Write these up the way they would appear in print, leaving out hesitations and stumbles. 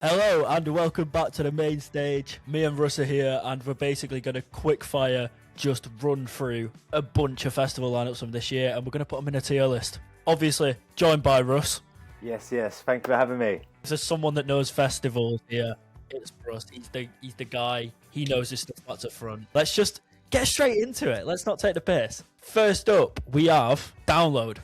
Hello and welcome back to the main stage. Me and Russ are here and we're basically going to quick fire just run through a bunch of festival lineups from this year and we're going to put them in a tier list. Obviously, joined by Russ. Yes. Thank you for having me. If there's someone that knows festivals here, it's Russ. He's the guy. He knows his stuff that's at front. Let's just get straight into it. Let's not take the piss. First up, we have Download.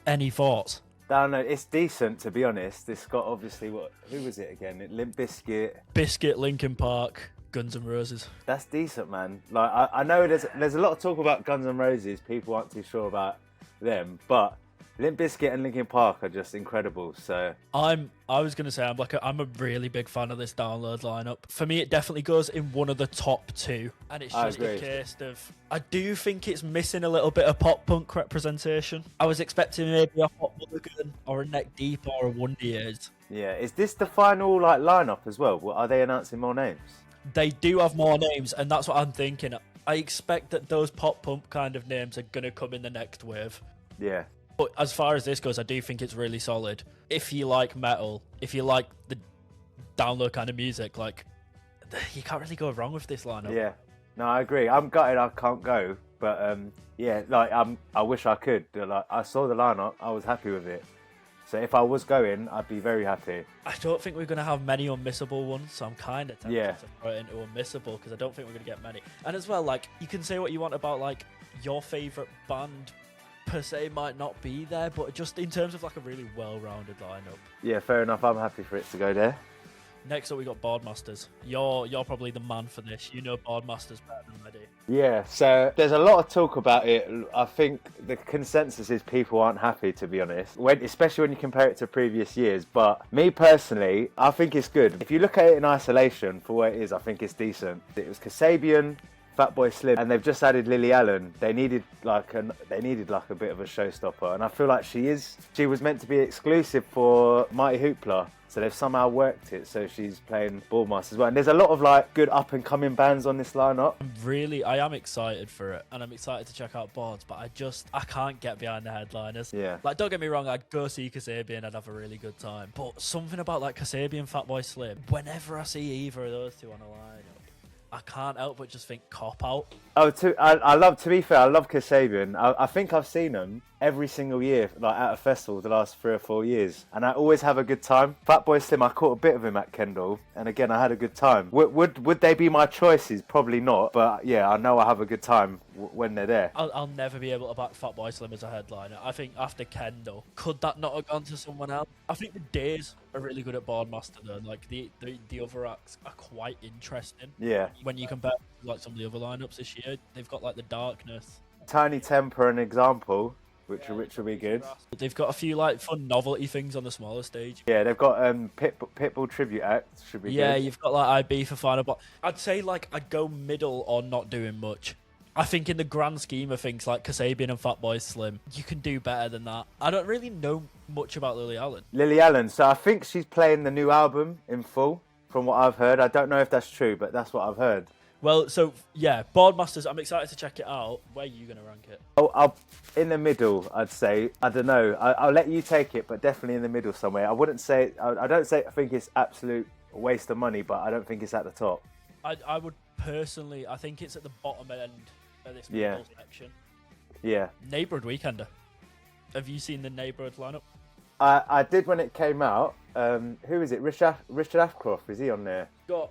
Any thoughts? Download, it's decent to be honest. It's got obviously who was it again? Limp Bizkit, Linkin Park, Guns N' Roses. That's decent, man. Like I know there's a lot of talk about Guns N' Roses. People aren't too sure about them, but Limp Bizkit and Linkin Park are just incredible. So I was gonna say I'm a really big fan of this Download lineup. For me, it definitely goes in one of the top two, and it's just a case of I do think it's missing a little bit of pop punk representation. I was expecting maybe a Hot Mulligan or a Neck Deep or a Wonder Years. Yeah, is this the final lineup as well? Are they announcing more names? They do have more names, and that's what I'm thinking. I expect that those pop punk kind of names are gonna come in the next wave. Yeah. But as far as this goes, I do think it's really solid. If you like metal, if you like the Download kind of music, like, you can't really go wrong with this lineup. Yeah, no, I agree. I'm gutted I can't go, but yeah, like I wish I could. Like I saw the lineup, I was happy with it. So if I was going, I'd be very happy. I don't think we're going to have many unmissable ones, so I'm kind of tempted to throw it into unmissable because I don't think we're going to get many. And as well, like, you can say what you want about like your favourite band per se might not be there, but just in terms of like a really well-rounded lineup. Yeah, fair enough. I'm happy for it to go there. Next up, we got Boardmasters. You're probably the man for this. You know Boardmasters better than I do. Yeah, so there's a lot of talk about it. I think the consensus is people aren't happy, to be honest, especially when you compare it to previous years. But me personally, I think it's good. If you look at it in isolation for what it is, I think it's decent. It was Kasabian, Fatboy Slim, and they've just added Lily Allen. They needed like a bit of a showstopper, and I feel like she was meant to be exclusive for Mighty Hoopla, so they've somehow worked it so she's playing Boardmasters as well. And there's a lot of like good up and coming bands on this lineup. I am excited for it, and I'm excited to check out Boards, but I can't get behind the headliners. Yeah, like, don't get me wrong, I'd go see Kasabian, I'd have a really good time, but something about like Kasabian, Fatboy Slim, whenever I see either of those two on a lineup, I can't help but just think cop out. Oh, to be fair, I love Kasabian. I think I've seen them every single year, like at a festival, the last 3 or 4 years, and I always have a good time. Fatboy Slim, I caught a bit of him at Kendal, and again, I had a good time. Would they be my choices? Probably not, but yeah, I know I have a good time when they're there. I'll never be able to back Fatboy Slim as a headliner. I think after Kendal, could that not have gone to someone else? I think the Days are really good at Boardmaster though. Like the other acts are quite interesting. Yeah. When you compare to, like, some of the other lineups this year, they've got like the Darkness. Tiny Temper, an example, which will be good. They've got a few like fun novelty things on the smaller stage. Yeah, they've got Pitbull tribute act, should be good. Yeah, you've got like IB for final, but I'd say like I'd go middle or not doing much. I think in the grand scheme of things, like Kasabian and Fatboy Slim, you can do better than that. I don't really know much about Lily Allen. Lily Allen, so I think she's playing the new album in full, from what I've heard. I don't know if that's true, but that's what I've heard. Well, so yeah, Boardmasters, I'm excited to check it out. Where are you going to rank it? I'll in the middle, I'd say. I don't know. I'll let you take it, but definitely in the middle somewhere. I wouldn't say, I think it's absolute waste of money, but I don't think it's at the top. I would personally, I think it's at the bottom end of this middle section. Yeah. Neighbourhood Weekender. Have you seen the Neighbourhood lineup? I did when it came out. Who is it? Richard Ashcroft, is he on there? Got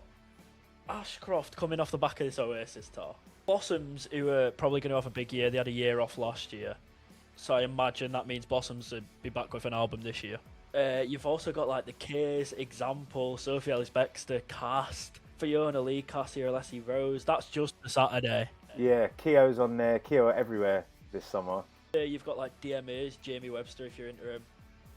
Ashcroft coming off the back of this Oasis tour. Blossoms, who are probably going to have a big year. They had a year off last year, so I imagine that means Blossoms will be back with an album this year. You've also got like the K's, Example, Sophie Ellis-Bextor, Cast, Fiona Lee, Cassie or Leslie Rose. That's just the Saturday. Yeah, Keo's on there. Keo everywhere this summer. You've got like DMAs, Jamie Webster if you're into him,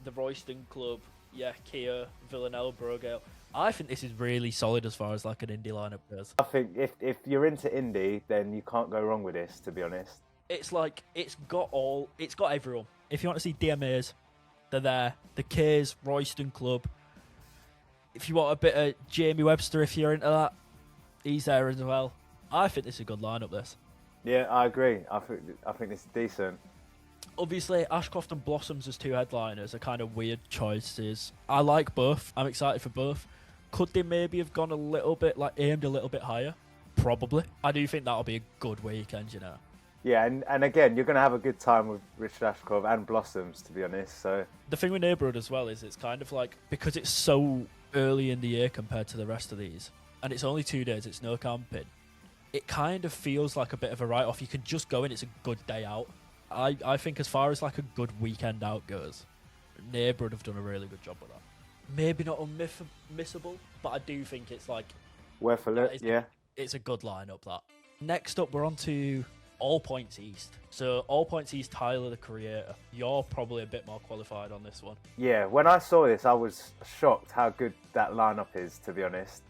the Royston Club, yeah, Keo, Villanelle, Brogale. I think this is really solid as far as like an indie lineup goes. I think if you're into indie, then you can't go wrong with this, to be honest. It's like, it's got everyone. If you want to see DMAs, they're there. The K's, Royston Club. If you want a bit of Jamie Webster, if you're into that, he's there as well. I think this is a good lineup, this. Yeah, I agree. I think this is decent. Obviously, Ashcroft and Blossoms as two headliners are kind of weird choices. I like both. I'm excited for both. Could they maybe have gone a little bit, like, aimed a little bit higher? Probably. I do think that'll be a good weekend, you know. Yeah, and again, you're going to have a good time with Richard Ashcroft and Blossoms, to be honest. So the thing with Neighbourhood as well is it's kind of like, because it's so early in the year compared to the rest of these, and it's only 2 days, it's no camping, it kind of feels like a bit of a write-off. You can just go and it's a good day out. I think as far as like a good weekend out goes, Neighbourhood have done a really good job with that. Maybe not unmissable, but I do think it's like... worth a look, yeah. It's a good lineup, that. Next up, we're on to All Points East. So All Points East, Tyler, the creator. You're probably a bit more qualified on this one. Yeah, when I saw this, I was shocked how good that lineup is, to be honest.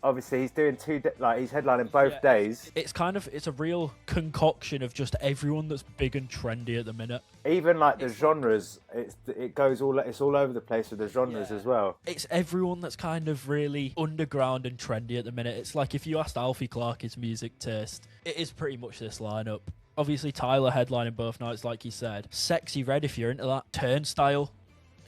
Obviously, he's doing he's headlining both days. It's a real concoction of just everyone that's big and trendy at the minute. Even like the genres, it's all over the place with the genres as well. It's everyone that's kind of really underground and trendy at the minute. It's like if you asked Alfie Clark his music taste, it is pretty much this lineup. Obviously, Tyler headlining both nights, like you said. Sexy Red, if you're into that. Turnstile,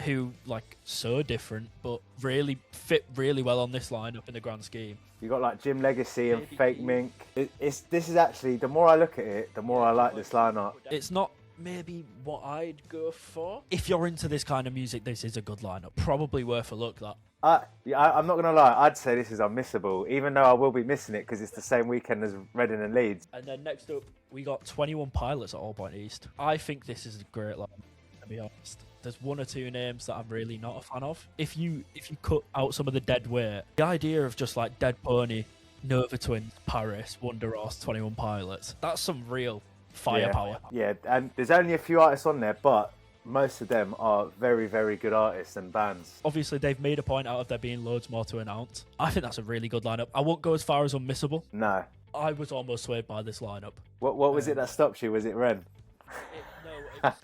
who, like, so different, but really fit really well on this lineup in the grand scheme. You got like Jim Legacy and Fake Mink. This is actually, the more I look at it, the more I like this lineup. It's not maybe what I'd go for. If you're into this kind of music, this is a good lineup. Probably worth a look, that. I'm not going to lie, I'd say this is unmissable, even though I will be missing it because it's the same weekend as Reading and Leeds. And then next up, we got 21 Pilots at All Point East. I think this is a great lineup, to be honest. There's one or two names that I'm really not a fan of. If you cut out some of the dead weight, the idea of just like Dead Pony, Nova Twins, Paris, Wonder Horse, 21 Pilots, that's some real firepower. Yeah, and there's only a few artists on there, but most of them are very, very good artists and bands. Obviously, they've made a point out of there being loads more to announce. I think that's a really good lineup. I won't go as far as unmissable. No. I was almost swayed by this lineup. What was it that stopped you? Was it Ren?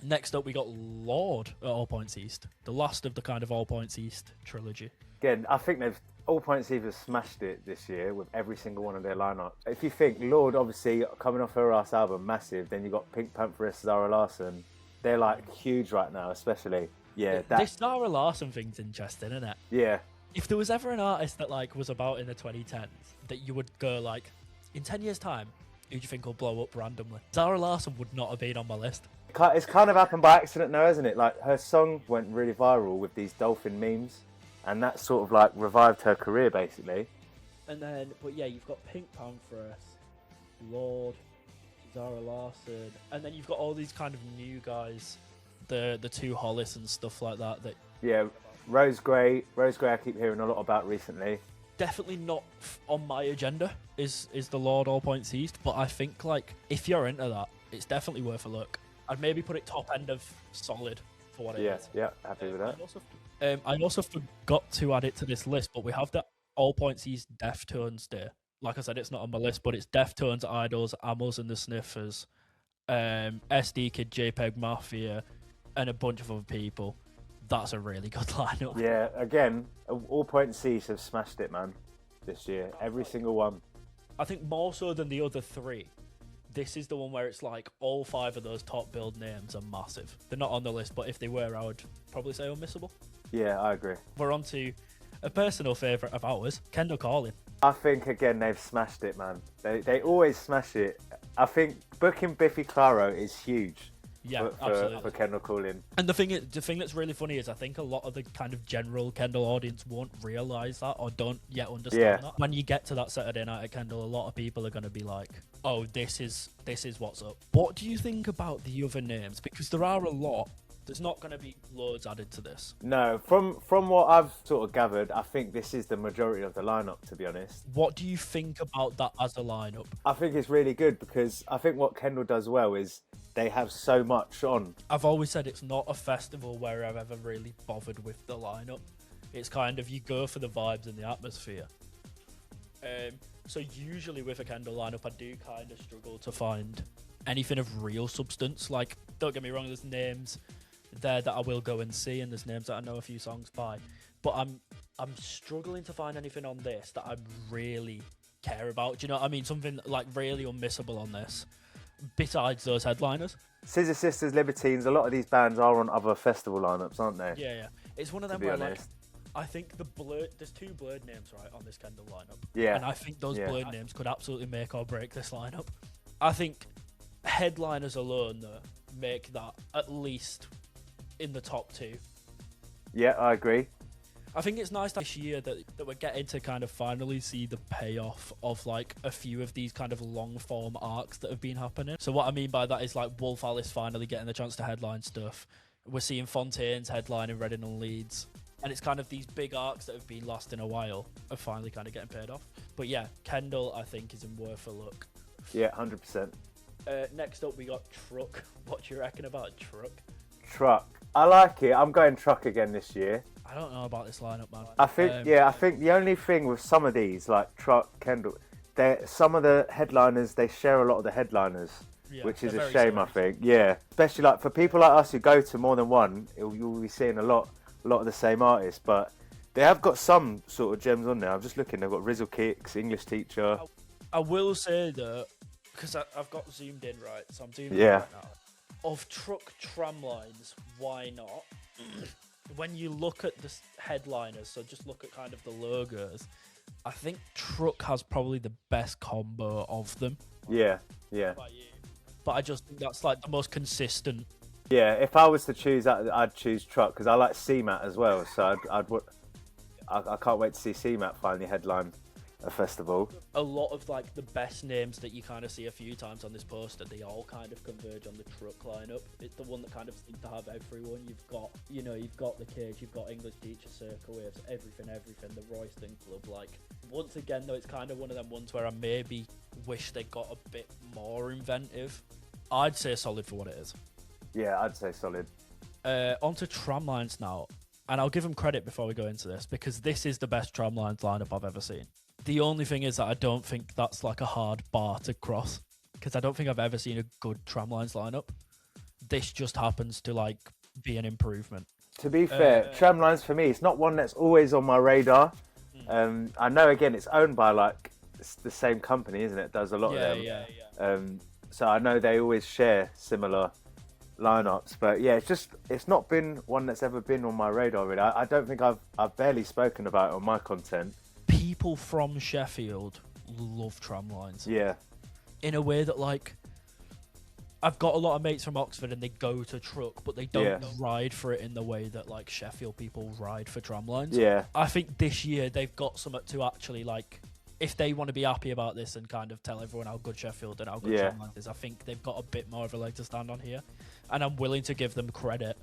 Next up, we got Lord at All Points East, the last of the kind of All Points East trilogy. Again, I think All Points East have smashed it this year with every single one of their lineup. If you think Lord, obviously coming off her last album, massive. Then you got Pink Pantheress, Zara Larsson. They're like huge right now, especially. Yeah, this Zara Larsson thing's interesting, isn't it? Yeah. If there was ever an artist that like was about in the 2010s that you would go like, in 10 years' time, who do you think will blow up randomly? Zara Larsson would not have been on my list. It's kind of happened by accident now, isn't it? Like, her song went really viral with these dolphin memes, and that sort of like revived her career, basically. And then, but yeah, you've got Pink Pantheress, Lord, Zara Larsson, and then you've got all these kind of new guys, the two Hollis and stuff like that. Yeah, Rose Gray I keep hearing a lot about recently. Definitely not on my agenda is the Lord All Points East, but I think like if you're into that, it's definitely worth a look. I'd maybe put it top end of solid for what it is. Yeah, happy with that. I also forgot to add it to this list, but we have that All Points East Deftones Day. Like I said, it's not on my list, but it's Deftones, Idols, Amos and the Sniffers, SD Kid, JPEG Mafia, and a bunch of other people. That's a really good lineup. Yeah, again, All Points East have smashed it, man, this year. Every single one. I think more so than the other three. This is the one where it's like all 5 of those top build names are massive. They're not on the list, but if they were, I would probably say unmissable. Yeah, I agree. We're on to a personal favourite of ours, Kendal Calling. I think, again, they've smashed it, man. They always smash it. I think booking Biffy Clyro is huge. Yeah, absolutely. For Kendal Calling. And the thing that's really funny is I think a lot of the kind of general Kendal audience won't realise that or don't yet understand that. When you get to that Saturday night at Kendal, a lot of people are going to be like, oh, this is what's up. What do you think about the other names? Because there are a lot. There's not going to be loads added to this. No, from what I've sort of gathered, I think this is the majority of the lineup, to be honest. What do you think about that as a lineup? I think it's really good because I think what Kendal does well is they have so much on. I've always said it's not a festival where I've ever really bothered with the lineup. It's kind of you go for the vibes and the atmosphere. So usually with a Kendal lineup, I do kind of struggle to find anything of real substance. Like, don't get me wrong, there's names there that I will go and see, and there's names that I know a few songs by. But I'm struggling to find anything on this that I really care about. Do you know what I mean? Something like really unmissable on this, besides those headliners. Scissor Sisters, Libertines, a lot of these bands are on other festival lineups, aren't they? Yeah. It's one of them where like, I think there's 2 blurred names right on this Kendal lineup. Yeah. And I think those blurred names could absolutely make or break this lineup. I think headliners alone though make that at least in the top 2. Yeah, I agree. I think it's nice this year that we're getting to kind of finally see the payoff of like a few of these kind of long form arcs that have been happening. So what I mean by that is like Wolf Alice finally getting the chance to headline stuff. We're seeing Fontaine's headline in Reading and Leeds. And it's kind of these big arcs that have been lost in a while are finally kind of getting paid off. But yeah, Kendal I think is worth a look. Yeah, 100%. Next up we got Truck. What do you reckon about Truck? Truck. I like it. I'm going Truck again this year. I don't know about this lineup, man. I think I think the only thing with some of these, like Truck, Kendal, some of the headliners, they share a lot of the headliners, which is a shame, I think. Yeah, especially like for people like us who go to more than one, you'll be seeing a lot of the same artists, but they have got some sort of gems on there. I'm just looking. They've got Rizzle Kicks, English Teacher. I will say that because I've got zoomed in right, so I'm doing it right now. Of Truck Tramlines, why not? When you look at the headliners, so just look at kind of the logos, I think Truck has probably the best combo of them. Yeah. But I just think that's like the most consistent. Yeah, if I was to choose that, I'd choose Truck because I like CMAT as well. So I can't wait to see CMAT finally headline a festival. A lot of like the best names that you kind of see a few times on this poster, they all kind of converge on the Truck lineup. It's the one that kind of seems to have everyone. You've got the Cage, you've got English Teacher, Circle Waves, everything. The Royston Club. Like once again though, it's kind of one of them ones where I maybe wish they got a bit more inventive. I'd say solid for what it is. Yeah, I'd say solid. Onto Tramlines now, and I'll give them credit before we go into this because this is the best Tramlines lineup I've ever seen. The only thing is that I don't think that's like a hard bar to cross because I don't think I've ever seen a good Tramlines lineup. This just happens to like be an improvement. To be fair, Tramlines for me, it's not one that's always on my radar. I know again it's owned by like it's the same company, isn't it? Does a lot of them. Yeah. So I know they always share similar lineups, but yeah, it's not been one that's ever been on my radar really. I don't think I've barely spoken about it on my content. People from Sheffield love Tramlines. Yeah. In a way that like I've got a lot of mates from Oxford and they go to Truck, but they don't ride for it in the way that like Sheffield people ride for Tramlines. Yeah. I think this year they've got something to actually like, if they want to be happy about this and kind of tell everyone how good Sheffield and how good Tramlines is, I think they've got a bit more of a leg to stand on here. And I'm willing to give them credit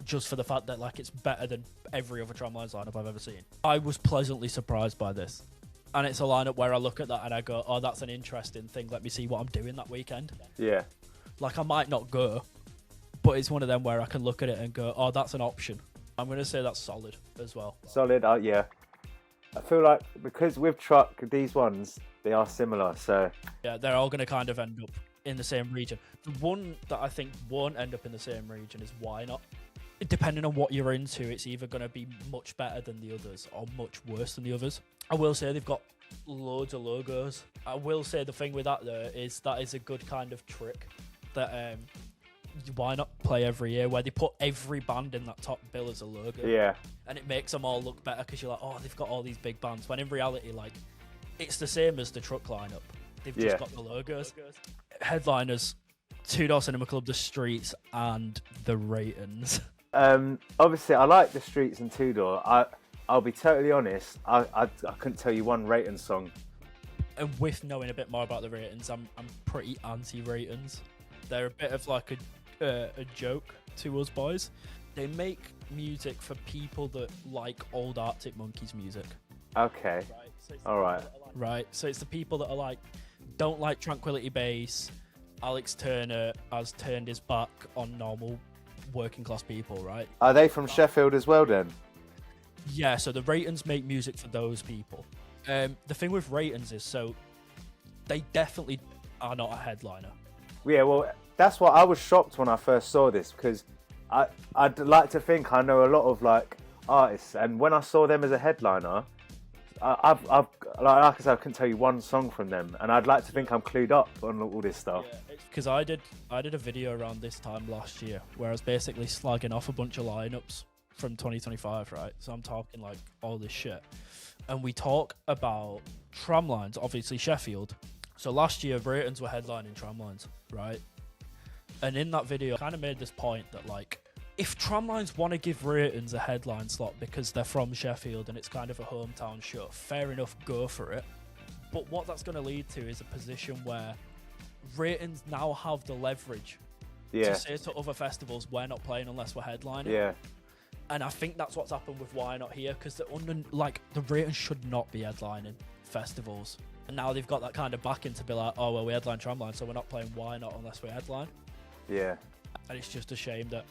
just for the fact that like it's better than every other Tramlines lineup I've ever seen. I was pleasantly surprised by this. And it's a lineup where I look at that and I go, oh, that's an interesting thing. Let me see what I'm doing that weekend. Yeah. Like, I might not go, but it's one of them where I can look at it and go, oh, that's an option. I'm going to say that's solid as well. Solid, yeah. I feel like because with Truck, these ones, they are similar, so... Yeah, they're all going to kind of end up in the same region. The one that I think won't end up in the same region is Why Not? Depending on what you're into, it's either going to be much better than the others or much worse than the others. I will say they've got loads of logos. I will say the thing with that, though, is that is a good kind of trick that Why Not play every year, where they put every band in that top bill as a logo. Yeah. And it makes them all look better because you're like, oh, they've got all these big bands. When in reality, like, it's the same as the Truck lineup. They've just got the logos. Headliners, Two Door Cinema Club, The Streets, and The Ratings. Obviously, I like The Streets and Two Door. I'll be totally honest, I couldn't tell you one Ratings song. And with knowing a bit more about the Ratings, I'm pretty anti-Ratings. They're a bit of like a joke to us boys. They make music for people that like old Arctic Monkeys music. Okay. Alright. Right, so it's the people that are like, don't like Tranquility Base. Alex Turner has turned his back on normal working class people, right? Are they from Sheffield as well then? Yeah, so the Ratings make music for those people. The thing with Ratings is, so they definitely are not a headliner. Yeah, well, that's what I was shocked when I first saw this, because I'd like to think I know a lot of like artists, and when I saw them as a headliner, I've like I said, I couldn't tell you one song from them, and I'd like to think I'm clued up on all this stuff. Because I did a video around this time last year where I was basically slagging off a bunch of lineups from 2025, right? So I'm talking like all this shit. And we talk about Tramlines, obviously Sheffield. So last year, Braytons were headlining Tramlines, right? And in that video, I kind of made this point that, like, if Tramlines want to give Braytons a headline slot because they're from Sheffield and it's kind of a hometown show, fair enough, go for it. But what that's going to lead to is a position where Braytons now have the leverage to say to other festivals, we're not playing unless we're headlining. Yeah. And I think that's what's happened with Why Not Here, because the Braytons should not be headlining festivals. And now they've got that kind of backing to be like, oh, well, we headline Tramline, so we're not playing Why Not unless we headline. Yeah. And it's just a shame that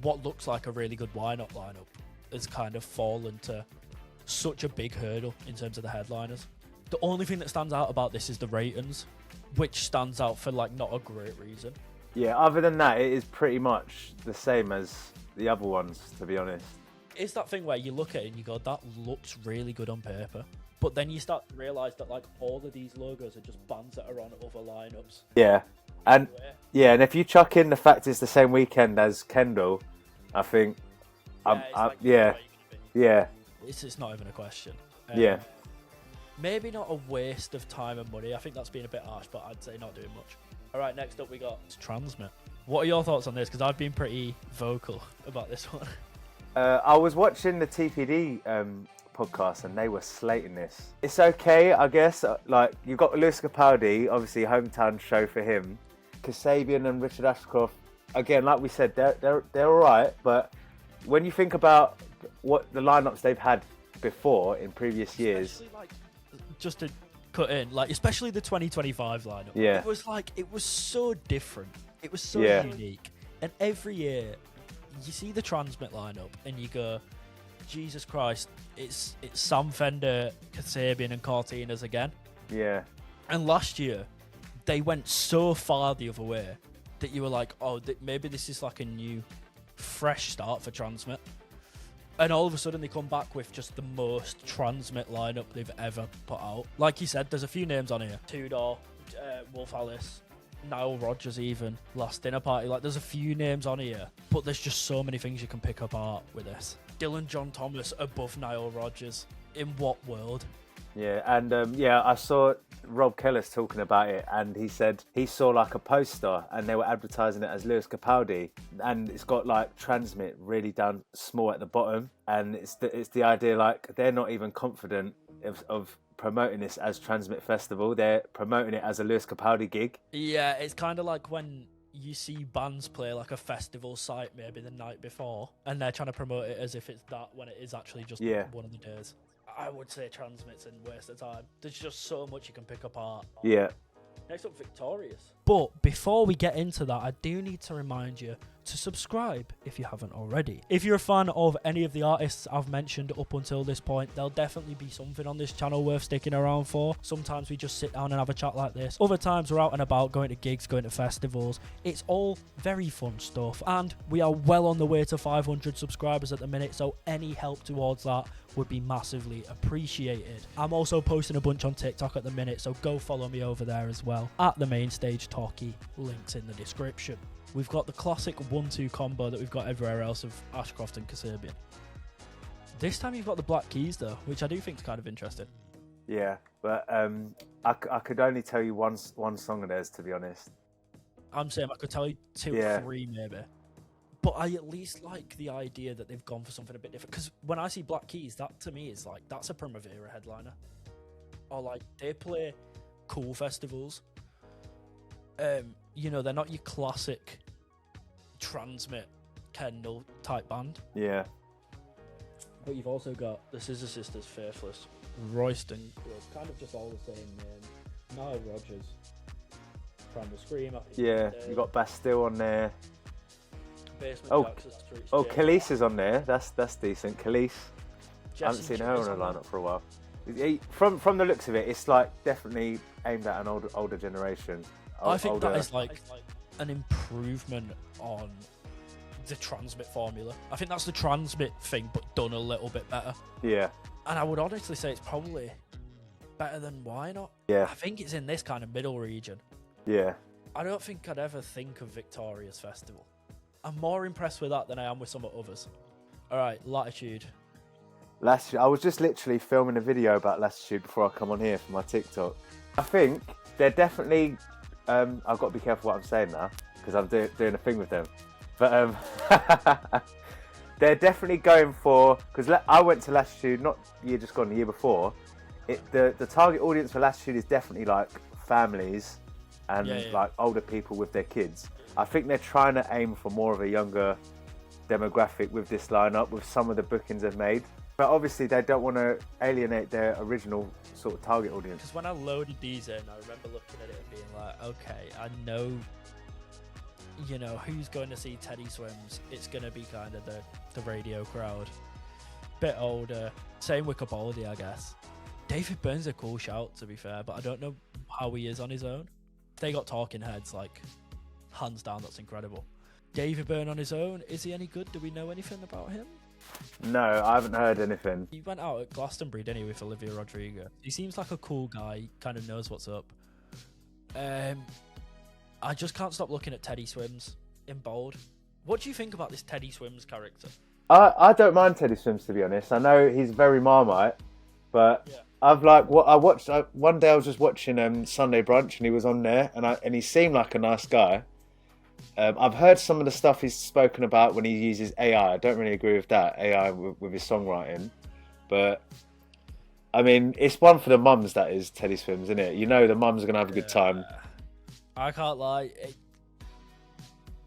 what looks like a really good Why Not lineup has kind of fallen to such a big hurdle in terms of the headliners. The only thing that stands out about this is the ratings, which stands out for like not a great reason. Yeah, other than that, it is pretty much the same as the other ones, to be honest. It's that thing where you look at it and you go, that looks really good on paper. But then you start to realise that like all of these logos are just bands that are on other lineups. Yeah. And and if you chuck in the fact it's the same weekend as Kendal, I think, It's not even a question. Maybe not a waste of time and money. I think that's being a bit harsh, but I'd say not doing much. All right, next up we got Transmit. What are your thoughts on this? Because I've been pretty vocal about this one. I was watching the TPD podcast and they were slating this. It's okay, I guess. Like, you've got Lewis Capaldi, obviously hometown show for him. Kasabian and Richard Ashcroft, again, like we said, they're all right. But when you think about what the lineups they've had before in previous years, like, just to cut in, like especially the 2025 lineup, it was so different. It was so unique. And every year, you see the Transmit lineup and you go, Jesus Christ, it's Sam Fender, Kasabian, and Cortinas again. Yeah. And last year, they went so far the other way that you were like, oh, maybe this is like a new, fresh start for Transmit. And all of a sudden, they come back with just the most Transmit lineup they've ever put out. Like you said, there's a few names on here. Tudor, Wolf Alice, Nile Rodgers even, Last Dinner Party. Like, there's a few names on here, but there's just so many things you can pick apart with this. Dylan John Thomas above Nile Rodgers. In what world? Yeah, and I saw Rob Kellis talking about it, and he said he saw like a poster and they were advertising it as Lewis Capaldi, and it's got like Transmit really down small at the bottom, and it's the idea like they're not even confident of promoting this as Transmit Festival. They're promoting it as a Lewis Capaldi gig. Yeah, it's kind of like when you see bands play like a festival site maybe the night before, and they're trying to promote it as if it's that when it is actually just one of the days. I would say Transmit's a waste of time. There's just so much you can pick apart. Yeah. Next up, Victorious. But before we get into that, I do need to remind you to subscribe if you haven't already. If you're a fan of any of the artists I've mentioned up until this point, there'll definitely be something on this channel worth sticking around for. Sometimes we just sit down and have a chat like this. Other times we're out and about, going to gigs, going to festivals. It's all very fun stuff. And we are well on the way to 500 subscribers at the minute, so any help towards that would be massively appreciated. I'm also posting a bunch on TikTok at the minute, so go follow me over there as well. At the Main Stage Talkie, links in the description. We've got the classic 1-2 combo that we've got everywhere else of Ashcroft and Kasabian. This time you've got the Black Keys though, which I do think is kind of interesting. Yeah, but I could only tell you one song of theirs, to be honest. I'm saying I could tell you 2 or 3 maybe. But I at least like the idea that they've gone for something a bit different. Because when I see Black Keys, that to me is like, that's a Primavera headliner. Or like, they play cool festivals. You know, they're not your classic Transmit, Kendal type band. Yeah. But you've also got the Scissor Sisters, Faithless, Royston, kind of just all the same name. Nile Rodgers, Primal Scream. Yeah, you got Bastille on there. Basement Jackson Street. Khalees is on there. That's decent. Khalees. I haven't seen her on a lineup for a while. From the looks of it, it's like definitely aimed at an older generation. I think that is like an improvement on the Transmit formula. I think that's the Transmit thing, but done a little bit better. Yeah. And I would honestly say it's probably better than Why Not? Yeah. I think it's in this kind of middle region. Yeah. I don't think I'd ever think of Victorious Festival. I'm more impressed with that than I am with some of others. All right, Latitude. Latitude. I was just literally filming a video about Latitude before I come on here for my TikTok. I think they're definitely. I've got to be careful what I'm saying now because I'm doing a thing with them. But they're definitely going for, because I went to Latitude not the year just gone, the year before. The target audience for Latitude is definitely like families and like older people with their kids. I think they're trying to aim for more of a younger demographic with this lineup, with some of the bookings they've made. But obviously they don't want to alienate their original sort of target audience. Because when I loaded these in, I remember looking at it and being like, okay, I know, you know, who's going to see Teddy Swims? It's going to be kind of the radio crowd. Bit older. Same with Capaldi, I guess. David Byrne's a cool shout, to be fair, but I don't know how he is on his own. If they got talking heads, like, hands down, that's incredible. David Byrne on his own, is he any good? Do we know anything about him? No, I haven't heard anything. He went out at Glastonbury, didn't he, with Olivia Rodrigo. He seems like a cool guy. He kind of knows what's up. I just can't stop looking at Teddy Swims in bold. What do you think about this Teddy Swims character? I don't mind Teddy Swims, to be honest. I know he's very Marmite, but I've like what I watched. One day I was just watching Sunday Brunch, and he was on there, and he seemed like a nice guy. I've heard some of the stuff he's spoken about when he uses AI. I don't really agree with that, AI with his songwriting. But, I mean, it's one for the mums, that is, Teddy Swims, isn't it? You know the mums are going to have a good time. I can't lie.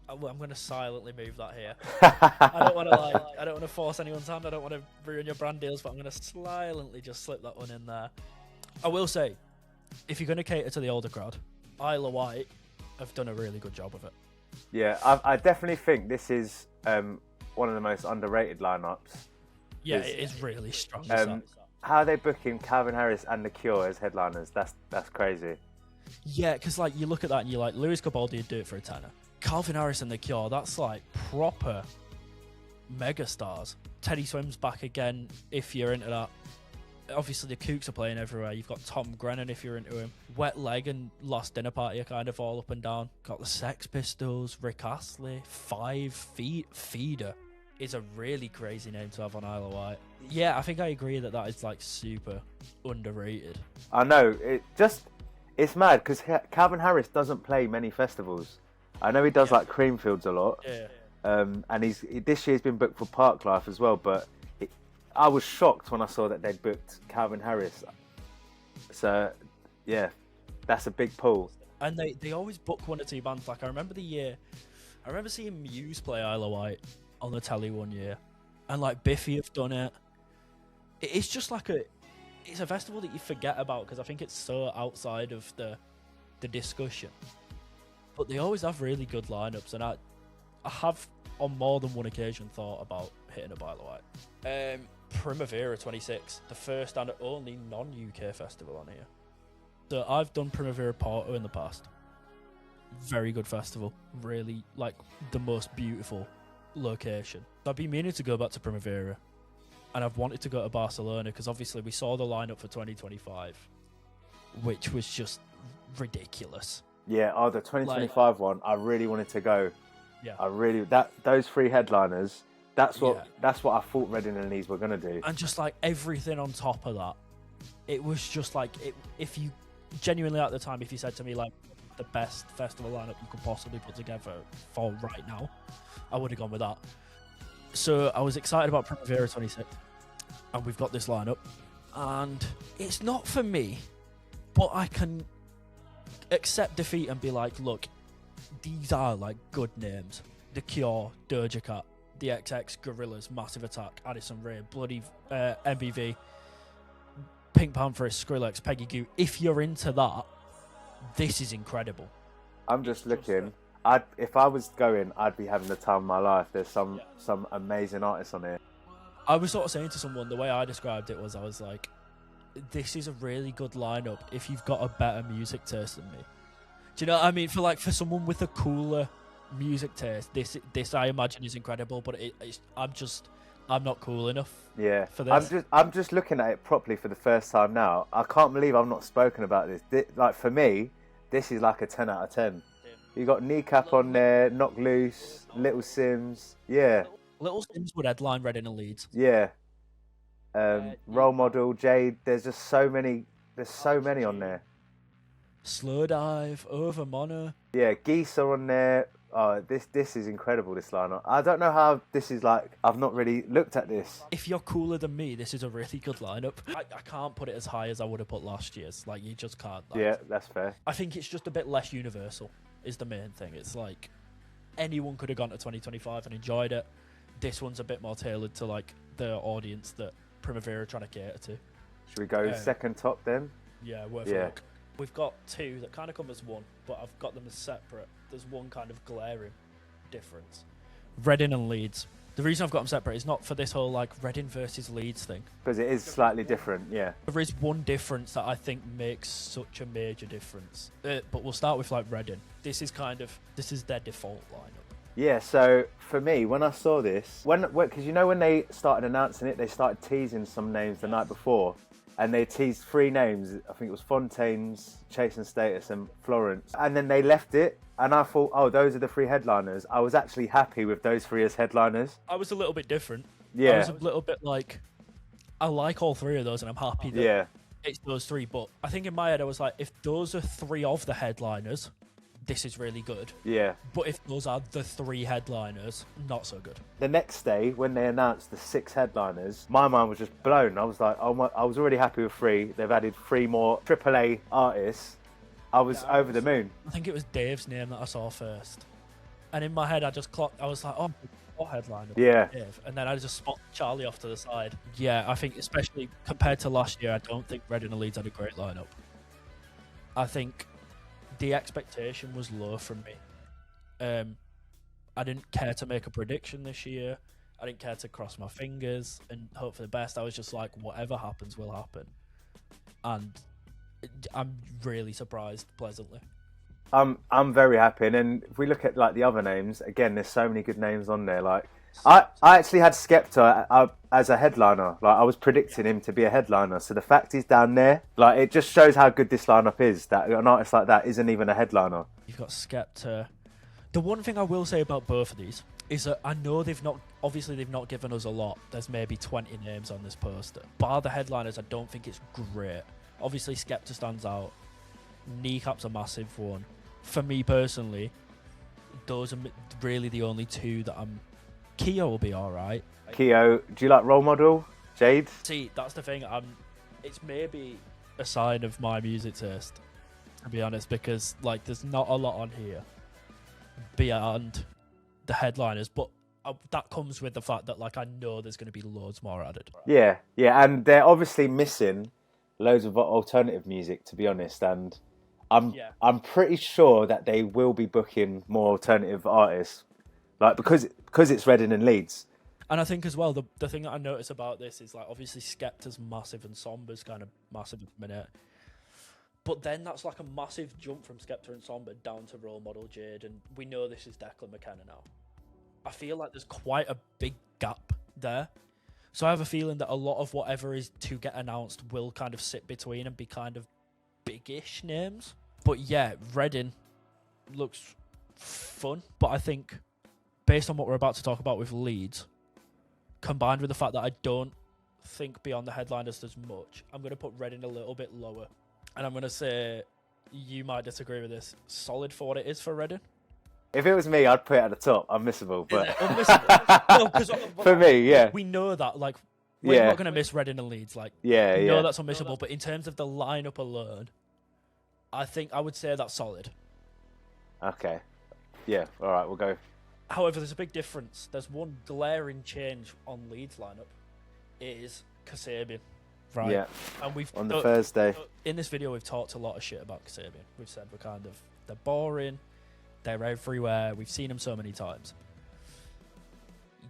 I'm going to silently move that here. I don't want to I don't want to force anyone's hand. I don't want to ruin your brand deals, but I'm going to silently just slip that one in there. I will say, if you're going to cater to the older crowd, Isla Wight have done a really good job of it. Yeah, I definitely think this is one of the most underrated lineups. Yeah, it is really strong. How are they booking Calvin Harris and The Cure as headliners? That's crazy. Yeah, because like you look at that and you're like, Lewis Capaldi would do it for a tenner. Calvin Harris and The Cure, that's like proper mega stars. Teddy Swims back again if you're into that. Obviously, the Kooks are playing everywhere. You've got Tom Grennan if you're into him. Wet Leg and Lost Dinner Party are kind of all up and down. Got the Sex Pistols, Rick Astley, 5 Feet. Feeder is a really crazy name to have on Isle of Wight. Yeah, I think I agree that is like super underrated. I know. It's mad because Calvin Harris doesn't play many festivals. I know he does like Creamfields a lot. Yeah. And this year's been booked for Parklife as well, but I was shocked when I saw that they'd booked Calvin Harris. So, yeah, that's a big pull. And they always book one or two bands. Like, I remember seeing Muse play Isle of Wight on the telly one year. And, like, Biffy have done it. It's just like it's a festival that you forget about because I think it's so outside of the discussion. But they always have really good lineups. And I have, on more than one occasion, thought about hitting a Isle of Wight. Primavera 26, the first and only non-UK festival on here. So I've done Primavera Porto in the past. Very good festival. Really, like, the most beautiful location. I've been meaning to go back to Primavera, and I've wanted to go to Barcelona because obviously we saw the lineup for 2025, which was just ridiculous. Yeah, the 2025 one, I really wanted to go. Yeah. Those 3 headliners. That's what I thought Reading and Leeds were gonna do. And just like everything on top of that, it was just like if you genuinely at the time, if you said to me like the best festival lineup you could possibly put together for right now, I would have gone with that. So I was excited about Primavera 26, and we've got this lineup, and it's not for me, but I can accept defeat and be like, look, these are like good names: The Cure, Doja Cat, The XX, Gorillaz, Massive Attack, Addison Rae, Bloody MBV, Pink Panther, Skrillex, Peggy Goo. If you're into that, this is incredible. I'm just looking. If I was going, I'd be having the time of my life. There's some amazing artists on here. I was sort of saying to someone, the way I described it was, I was like, this is a really good lineup if you've got a better music taste than me. Do you know what I mean? For someone with a cooler music taste, this I imagine is incredible, but I'm not cool enough for this. I'm just looking at it properly for the first time now. I can't believe I've not spoken about this. Like, for me, this is like a 10 out of 10. You got Kneecap on there, Knock Loose, Little Sims. Yeah, Little Sims would headline Reading and Leeds. Yeah. You Role Model, Jade. There's just so many. There's so many on there. Slow Dive, Over Mono. Yeah, Geese are on there. Oh, this is incredible, this lineup. I don't know how this is like. I've not really looked at this. If you're cooler than me, this is a really good lineup. I can't put it as high as I would have put last year's. Like, you just can't. Like, Yeah, that's fair. I think it's just a bit less universal, is the main thing. It's like anyone could have gone to 2025 and enjoyed it. This one's a bit more tailored to like the audience that Primavera are trying to cater to. Should we go second top then? Yeah, worth a look. We've got two that kind of come as one, but I've got them as separate. There's one kind of glaring difference. Reading and Leeds. The reason I've got them separate is not for this whole like Reading versus Leeds thing. Because it is slightly different, yeah. There is one difference that I think makes such a major difference. But we'll start with like Reading. This is their default lineup. Yeah, so for me, when I saw this, because you know when they started announcing it, they started teasing some names the night before. And they teased 3 names. I think it was Fontaine's, Chase and Status, and Florence. And then they left it. And I thought, oh, those are the 3 headliners. I was actually happy with those 3 as headliners. I was a little bit different. Yeah. I was a little bit like, I like all 3 of those and I'm happy that it's those 3. But I think in my head, I was like, if those are 3 of the headliners, this is really good. Yeah. But if those are the 3 headliners, not so good. The next day, when they announced the 6 headliners, my mind was just blown. I was like, oh my, I was already happy with 3. They've added 3 more AAA artists. I was over the moon. I think it was Dave's name that I saw first. And in my head, I just clocked, I was like, oh, what headliner? Yeah. Dave. And then I just spot Charlie off to the side. Yeah, I think especially compared to last year, I don't think Reading and Leeds had a great lineup. I think the expectation was low from me. I didn't care to make a prediction this year. I didn't care to cross my fingers and hope for the best. I was just like, whatever happens will happen. And I'm really surprised pleasantly. I'm very happy. And then if we look at like the other names, again, there's so many good names on there. Like I actually had Skepta as a headliner. Like I was predicting him to be a headliner. So the fact he's down there, like it just shows how good this lineup is. That an artist like that isn't even a headliner. You've got Skepta. The one thing I will say about both of these is that I know they've not given us a lot. There's maybe 20 names on this poster. Bar the headliners, I don't think it's great. Obviously, Skepta stands out. Kneecap's a massive one. For me personally, those are really the only 2 that I'm... Keo will be alright. Keo, do you like Role Model? Jade? See, that's the thing. It's maybe a sign of my music taste, to be honest, because like there's not a lot on here beyond the headliners, but that comes with the fact that like I know there's going to be loads more added. Yeah, and they're obviously missing loads of alternative music, to be honest, and I'm pretty sure that they will be booking more alternative artists, like because it's Reading and Leeds. And I think as well the thing that I notice about this is like obviously Skepta's massive and Somber's kind of massive at the minute, but then that's like a massive jump from Skepta and Somber down to Role Model Jade, and we know this is Declan McKenna now. I feel like there's quite a big gap there. So I have a feeling that a lot of whatever is to get announced will kind of sit between and be kind of big-ish names. But yeah, Reading looks fun. But I think based on what we're about to talk about with Leeds, combined with the fact that I don't think beyond the headliners there's much, I'm going to put Reading a little bit lower. And I'm going to say, you might disagree with this, solid for what it is for Reading. If it was me, I'd put it at the top. Unmissable, but unmissable? No, 'cause for me, yeah, we know that. Like, we're not going to miss Reading and Leeds. Like, we know that's unmissable. But in terms of the lineup alone, I think I would say that's solid. Okay, yeah, all right, we'll go. However, there's a big difference. There's one glaring change on Leeds lineup. It is Kasabian, right? Yeah. And we've on the Thursday in this video we've talked a lot of shit about Kasabian. We've said they're boring. They're everywhere. We've seen them so many times.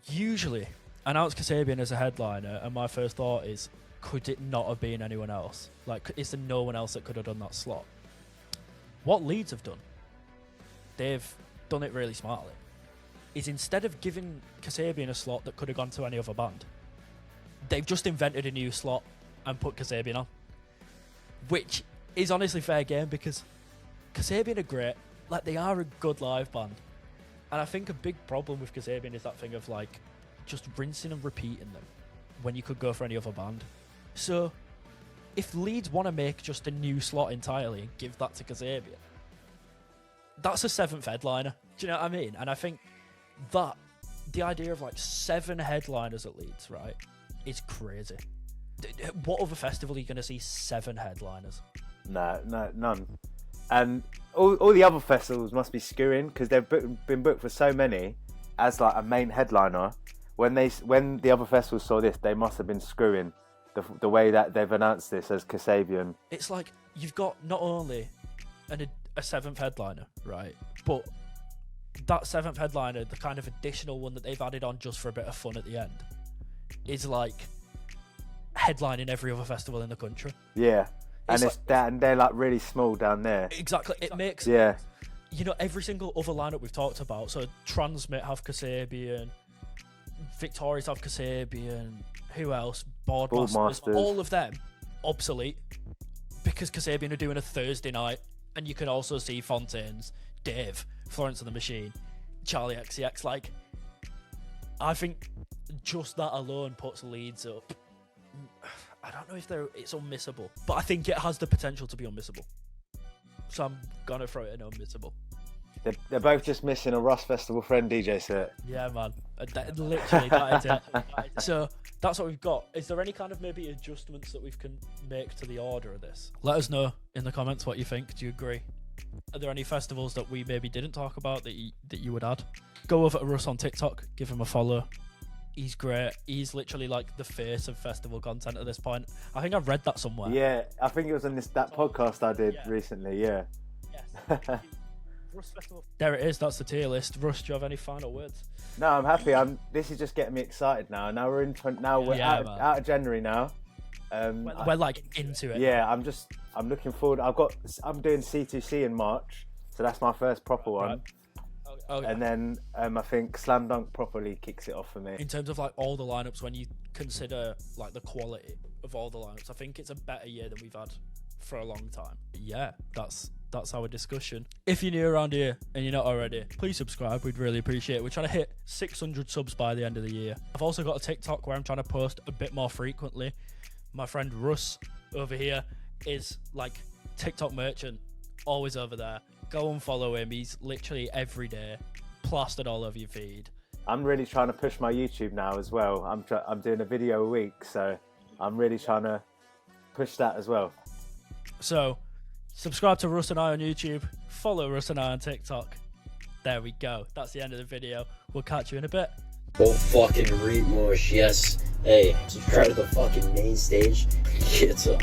Usually, announce Kasabian as a headliner, and my first thought is, could it not have been anyone else? Like, is there no one else that could have done that slot? What Leeds have done, they've done it really smartly, is instead of giving Kasabian a slot that could have gone to any other band, they've just invented a new slot and put Kasabian on. Which is honestly fair game, because Kasabian are great. Like, they are a good live band. And I think a big problem with Kasabian is that thing of, like, just rinsing and repeating them when you could go for any other band. So, if Leeds want to make just a new slot entirely and give that to Kasabian, that's a 7th headliner. Do you know what I mean? And I think that the idea of like 7 headliners at Leeds, right, is crazy. What other festival are you going to see 7 headliners? No, none. And all the other festivals must be skewing because they've been booked for so many as like a main headliner. When the other festivals saw this, they must have been screwing the way that they've announced this as Kasabian. It's like you've got not only a 7th headliner, right, but that 7th headliner, the kind of additional one that they've added on just for a bit of fun at the end, is like headlining every other festival in the country. Yeah. And It's and they're like really small down there. Exactly. It makes, Yeah. you know, every single other lineup we've talked about. So Transmit have Kasabian, Victorious have Kasabian, who else? Boardmasters. All of them obsolete because Kasabian are doing a Thursday night, and you can also see Fontaines, Dave, Florence and the Machine, Charlie XCX. Like, I think just that alone puts Leeds up. I don't know if it's unmissable, but I think it has the potential to be unmissable. So I'm gonna throw it in unmissable. They're both just missing a RussFestivalFriend DJ set. Yeah, man. Literally, that is it. So that's what we've got. Is there any kind of maybe adjustments that we can make to the order of this? Let us know in the comments what you think. Do you agree? Are there any festivals that we maybe didn't talk about that you would add? Go over to Russ on TikTok. Give him a follow. He's great. He's literally like the face of festival content at this point. I think I've read that somewhere. Yeah, I think it was on that podcast I did recently. Yeah. Yes. Russ Festival. There it is. That's the tier list. Russ, do you have any final words? No, I'm happy. This is just getting me excited now. Now we're out of January now. We're like into it. Yeah, I'm looking forward. I'm doing C2C in March, so that's my first proper one. Right. Okay. And then I think Slam Dunk properly kicks it off for me. In terms of like all the lineups, when you consider like the quality of all the lineups, I think it's a better year than we've had for a long time. Yeah, that's our discussion. If you're new around here and you're not already, please subscribe. We'd really appreciate it. We're trying to hit 600 subs by the end of the year. I've also got a TikTok where I'm trying to post a bit more frequently. My friend Russ over here is like TikTok merchant, always over there. Go and follow him. He's literally every day plastered all over your feed. I'm really trying to push my YouTube now as well. I'm doing a video a week, so I'm really trying to push that as well. So subscribe to Russ and I on YouTube. Follow Russ and I on TikTok. There we go. That's the end of the video. We'll catch you in a bit. Don't fucking read mush, yes. Hey, subscribe to the fucking main stage. Get up.